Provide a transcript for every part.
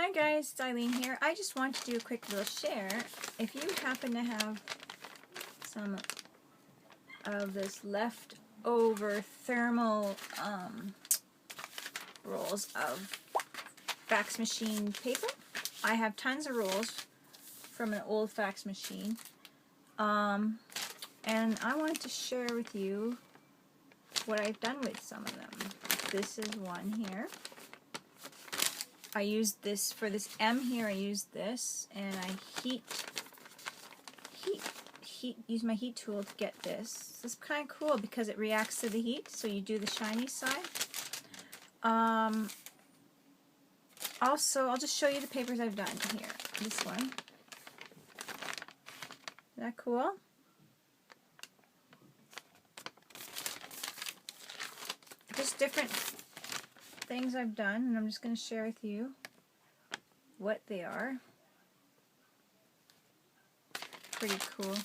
Hi guys, it's Eileen here. I just want to do a quick little share. If you happen to have some of this leftover thermal rolls of fax machine paper, I have tons of rolls from an old fax machine, and I wanted to share with you what I've done with some of them. This is one here. I used this for this M here. I used this, and I use my heat tool to get this. This is kind of cool because it reacts to the heat. So you do the shiny side. Also, I'll just show you the papers I've done here. This one. Is that cool? Just different things I've done, and I'm just going to share with you what they are. Pretty cool.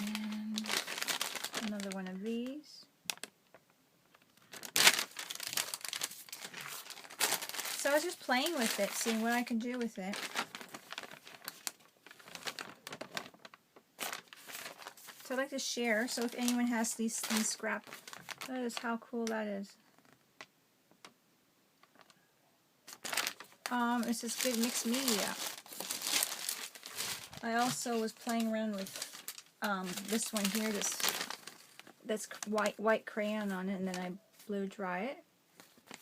And another one of these. So I was just playing with it, seeing what I can do with it. So I'd like to share, so if anyone has these scrap, that is how cool that is. This is good mixed media. I also was playing around with this one here, that's white crayon on it, and then I blew dry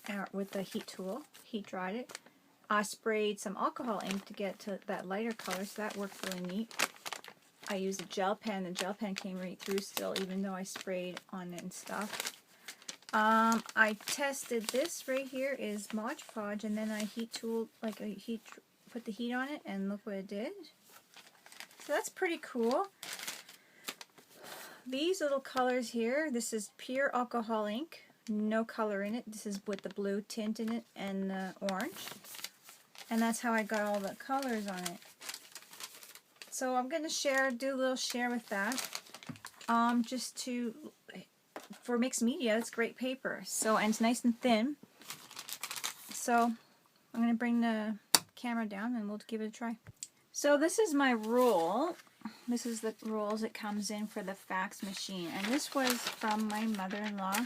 it with the heat tool, heat dried it. I sprayed some alcohol ink to get to that lighter color, so that worked really neat. I used a gel pen. The gel pen came right through still, even though I sprayed on it and stuff. I tested this right here is Mod Podge, and then I heat tooled, like put the heat on it, and look what it did. So that's pretty cool. These little colors here, this is pure alcohol ink, no color in it. This is with the blue tint in it and the orange. And that's how I got all the colors on it. So I'm going to do a little share with that, for mixed media. It's great paper. So, and it's nice and thin. So I'm going to bring the camera down and we'll give it a try. So this is my roll. This is the rolls it comes in for the fax machine. And this was from my mother-in-law,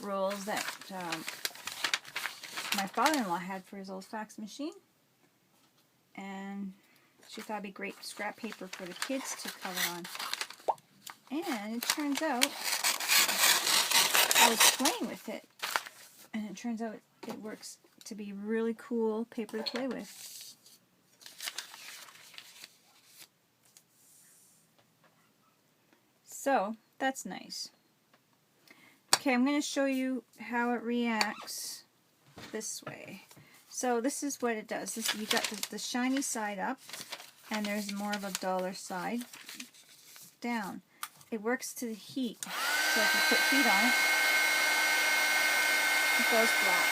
rolls that my father-in-law had for his old fax machine. And she thought it'd be great scrap paper for the kids to color on. And it turns out, I was playing with it, and it turns out it works to be really cool paper to play with. So, that's nice. Okay, I'm going to show you how it reacts this way. So this is what it does. You got the shiny side up, and there's more of a duller side down. It works to the heat. So if you put heat on it, it goes black.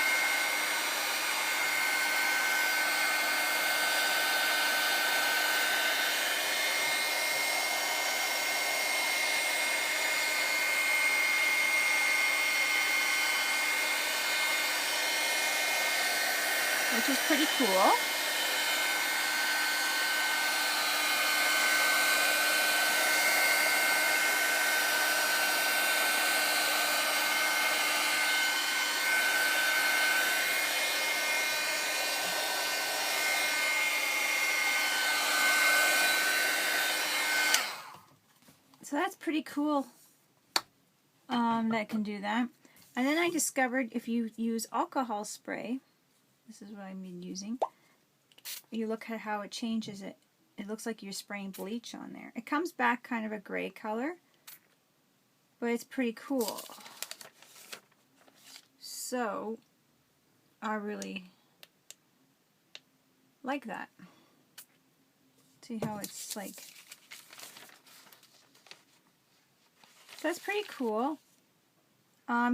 Which is pretty cool. So that's pretty cool that can do that. And then I discovered if you use alcohol spray, this is what I've been using, you look at how it changes it. It looks like you're spraying bleach on there. It comes back kind of a gray color, but it's pretty cool. So I really like that. See how it's like, that's pretty cool.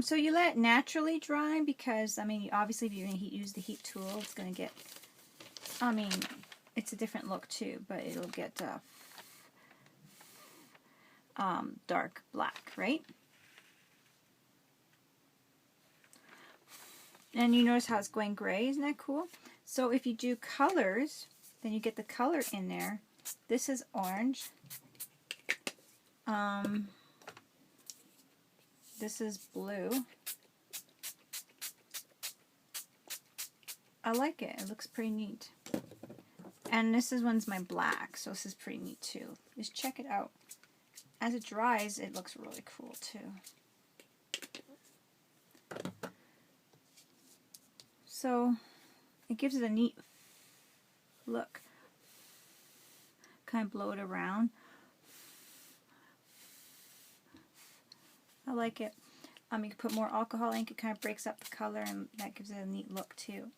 So you let it naturally dry because, I mean, obviously if you're going to use the heat tool, it's going to get, I mean, it's a different look too, but it'll get dark black, right? And you notice how it's going gray, isn't that cool? So if you do colors, then you get the color in there. This is orange. This is blue. I like it. It looks pretty neat. And this is one's my black, so this is pretty neat too. Just check it out. As it dries, it looks really cool too. So it gives it a neat look. Kind of blow it around. I like it. You can put more alcohol ink. It kind of breaks up the color, and that gives it a neat look too.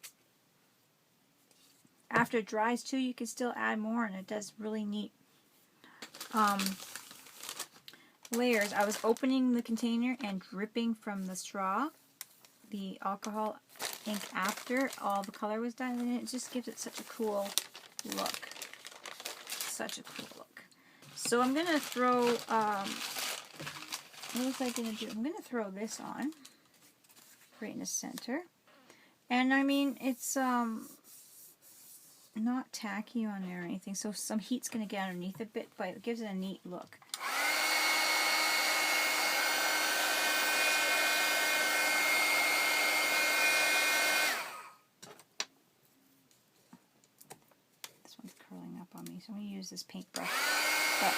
After it dries too, you can still add more, and it does really neat layers. I was opening the container and dripping from the straw the alcohol ink after all the color was done, and it just gives it such a cool look. Such a cool look. So I'm going to throw, what was I going to do? I'm going to throw this on right in the center. And I mean, it's not tacky on there or anything, so some heat's going to get underneath a bit, but it gives it a neat look. This one's curling up on me, so I'm going to use this paintbrush. But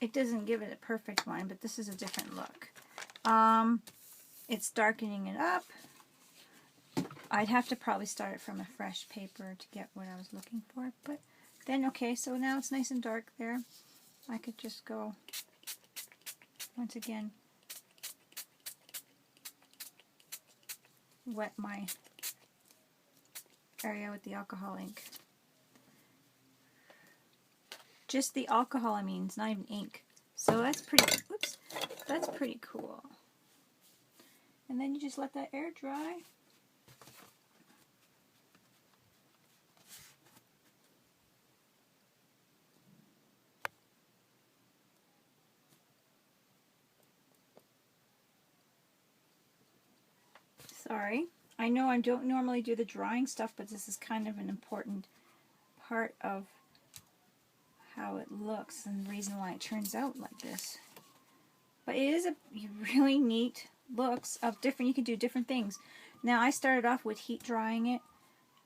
it doesn't give it a perfect one, but this is a different look. It's darkening it up. I'd have to probably start it from a fresh paper to get what I was looking for, but then okay, so now it's nice and dark there. I could just go once again wet my area with the alcohol ink. Just the alcohol, I mean, it's not even ink. So that's pretty, oops, that's pretty cool. And then you just let that air dry. Sorry. I know I don't normally do the drawing stuff, but this is kind of an important part of how it looks and the reason why it turns out like this. But it is a really neat looks of different, you can do different things. Now I started off with heat drying it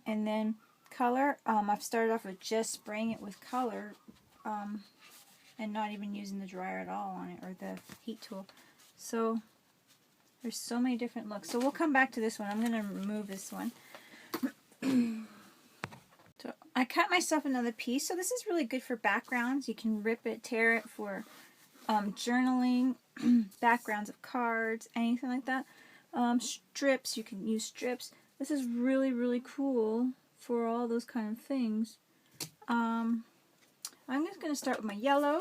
and then color. I've started off with just spraying it with color and not even using the dryer at all on it or the heat tool. So there's so many different looks. So we'll come back to this one. I'm going to remove this one. So I cut myself another piece. So this is really good for backgrounds. You can rip it, tear it for journaling, backgrounds of cards, anything like that. Strips, you can use strips. This is really, really cool for all those kind of things. I'm just going to start with my yellow.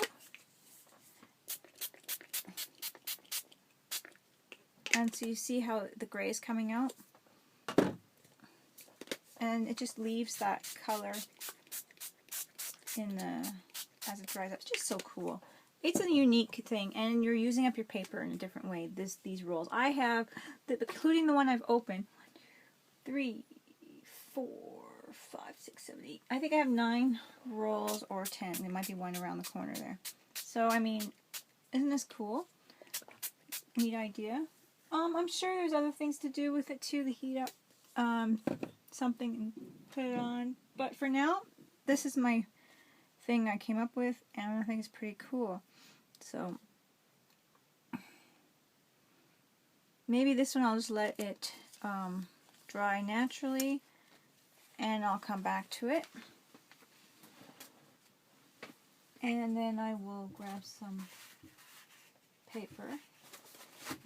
And so you see how the gray is coming out? And it just leaves that color in the, as it dries up. It's just so cool. It's a unique thing, and you're using up your paper in a different way. These rolls. I have, including the one I've opened, 3, 4, 5, 6, 7, 8. I think I have 9 rolls or 10. There might be one around the corner there. So, I mean, isn't this cool? Neat idea. I'm sure there's other things to do with it too, to heat up something and put it on. But for now, this is my thing I came up with, and I think it's pretty cool. So maybe this one I'll just let it dry naturally, and I'll come back to it. And then I will grab some paper,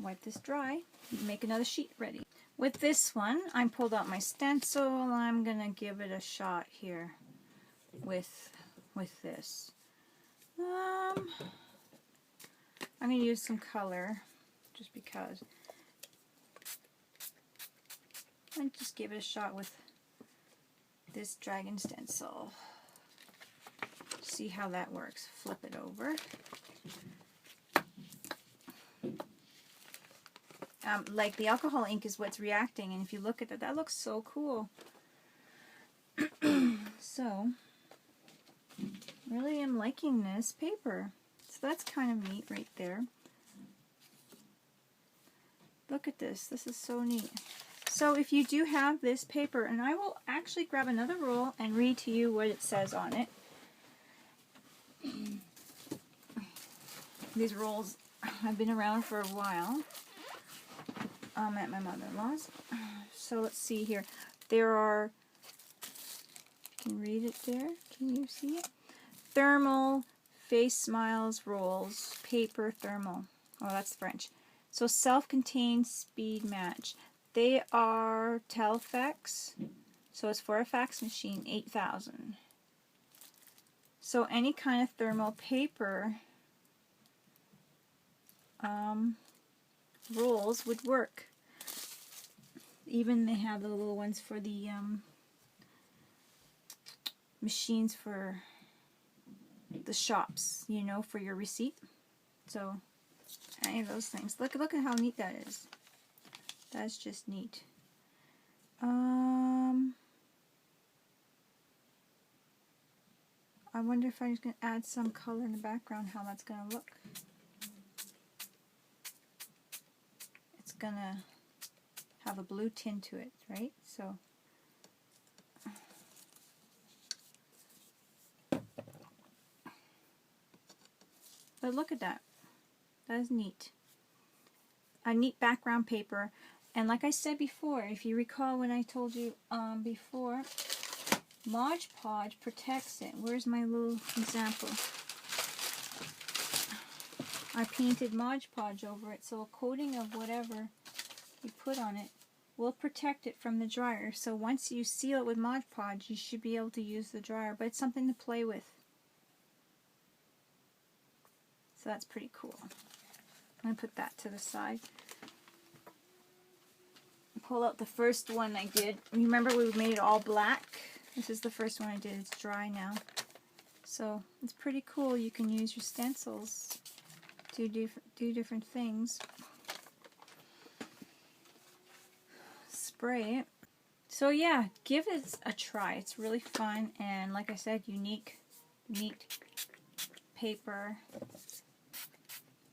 wipe this dry. make another sheet ready. With this one, I pulled out my stencil. I'm gonna give it a shot here with this. I'm gonna use some color just because. And just give it a shot with this dragon stencil. See how that works. Flip it over. Like the alcohol ink is what's reacting, and if you look at that, that looks so cool. So, really am liking this paper. So that's kind of neat right there. Look at this. This is so neat. So if you do have this paper, and I will actually grab another roll and read to you what it says on it. These rolls have been around for a while. At my mother-in-law's. So let's see here. There are, you can read it there. Can you see it? Thermal, face smiles, rolls, paper, thermal. Oh, that's French. So self-contained speed match. They are Telfax. So it's for a fax machine, 8,000. So any kind of thermal paper rolls would work. Even they have the little ones for the machines for the shops, you know, for your receipt. So any of those things. Look at how neat that is. That's just neat. I wonder if I'm just going to add some color in the background, how that's going to look. It's going to have a blue tint to it, right? So, but look at that. That is neat. A neat background paper. And like I said before, if you recall when I told you before, Mod Podge protects it. Where's my little example? I painted Mod Podge over it, so a coating of whatever you put on it will protect it from the dryer. So once you seal it with Mod Podge, you should be able to use the dryer, but it's something to play with. So that's pretty cool. I'm going to put that to the side. Pull out the first one I did. Remember we made it all black? This is the first one I did. It's dry now. So it's pretty cool. You can use your stencils to do different things. Spray it. So yeah, give it a try. It's really fun, and like I said, unique, neat paper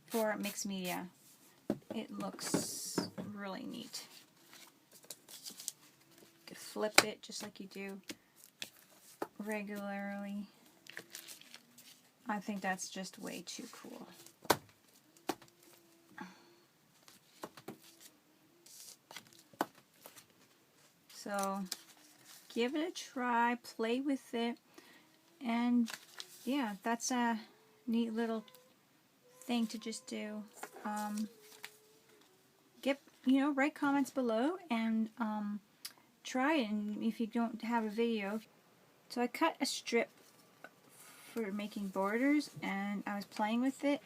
for mixed media. It looks really neat. You can flip it just like you do regularly. I think that's just way too cool. So give it a try, play with it, and yeah, that's a neat little thing to just do. Write comments below and try it, and if you don't have a video. So I cut a strip for making borders, and I was playing with it,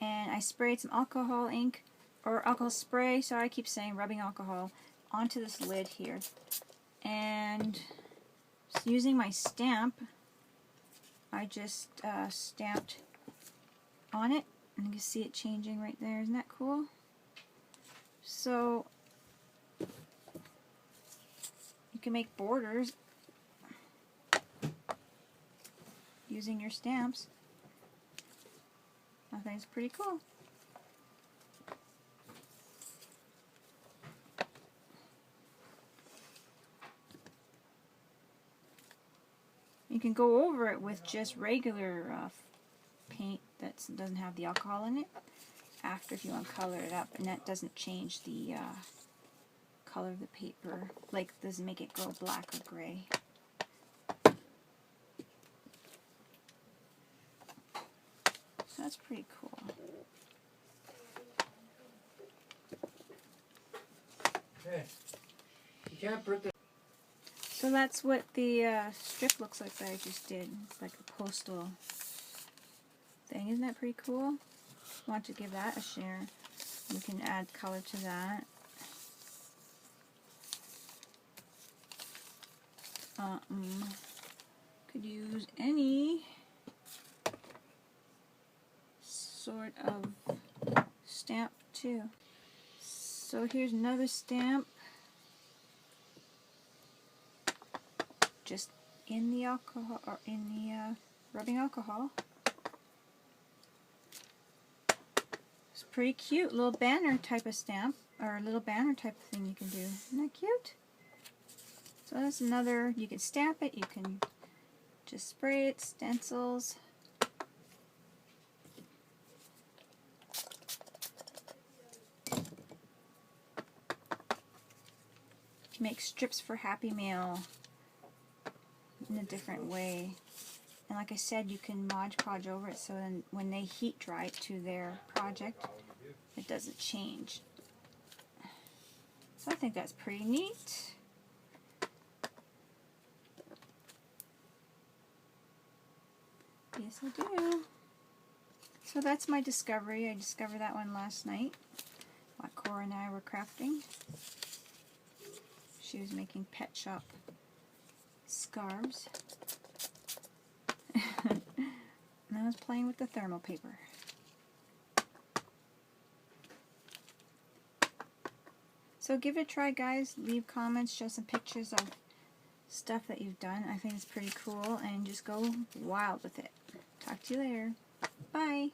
and I sprayed some alcohol ink, or alcohol spray, sorry I keep saying rubbing alcohol, onto this lid here. And using my stamp, I just stamped on it, and you can see it changing right there. Isn't that cool? So you can make borders using your stamps. I think it's pretty cool. You can go over it with just regular paint that doesn't have the alcohol in it after, if you want to color it up, and that doesn't change the color of the paper, like doesn't make it go black or gray. So that's pretty cool. So that's what the strip looks like that I just did. It's like a postal thing. Isn't that pretty cool? Want to give that a share. You can add color to that. Could use any sort of stamp too. So here's another stamp, just in the alcohol, or in the rubbing alcohol. It's pretty cute, little banner type of stamp, or a little banner type of thing you can do. Isn't that cute? So that's another, you can stamp it, you can just spray it, stencils. Make strips for Happy Mail in a different way. And like I said, you can Mod Podge over it so then when they heat dry it to their project, it doesn't change. So I think that's pretty neat. Yes, I do. So that's my discovery. I discovered that one last night while Cora and I were crafting. She was making pet shop scarves. And I was playing with the thermal paper. So give it a try, guys. Leave comments, show some pictures of stuff that you've done. I think it's pretty cool, and just go wild with it. Talk to you later. Bye.